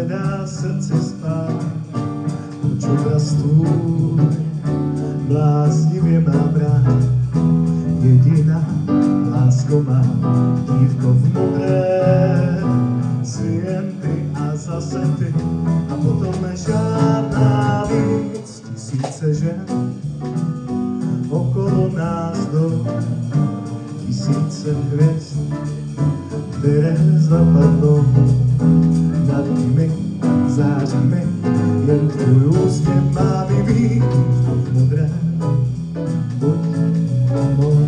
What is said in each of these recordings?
nedá srdci spát, proč odrastůj bláznivě mám rád. Jediná lásko má dívko v modré, si jen ty a zase ty a potom žádná víc. Tisíce žen okolo nás jdou, tisíce hvězd, které zapadnou. Nad nimi záříme, jen tvůj úsměv má vybít v modré. Buď mou.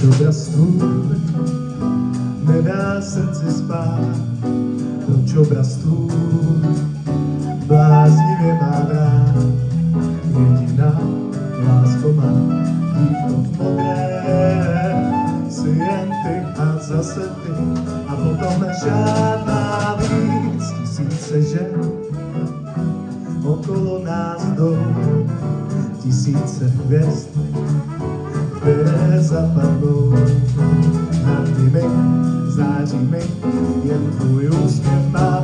Obrastůj nedá srdci spát, proč obrastůj bláznivě má rád. Jediná lásko má dívko v modré, si jen ty a zase ty a potom žádná víc. Tisíce žen okolo nás jdou, tisíce hvězd, které zapadnou. Nad nimi září mi, jen tvůj úsměv má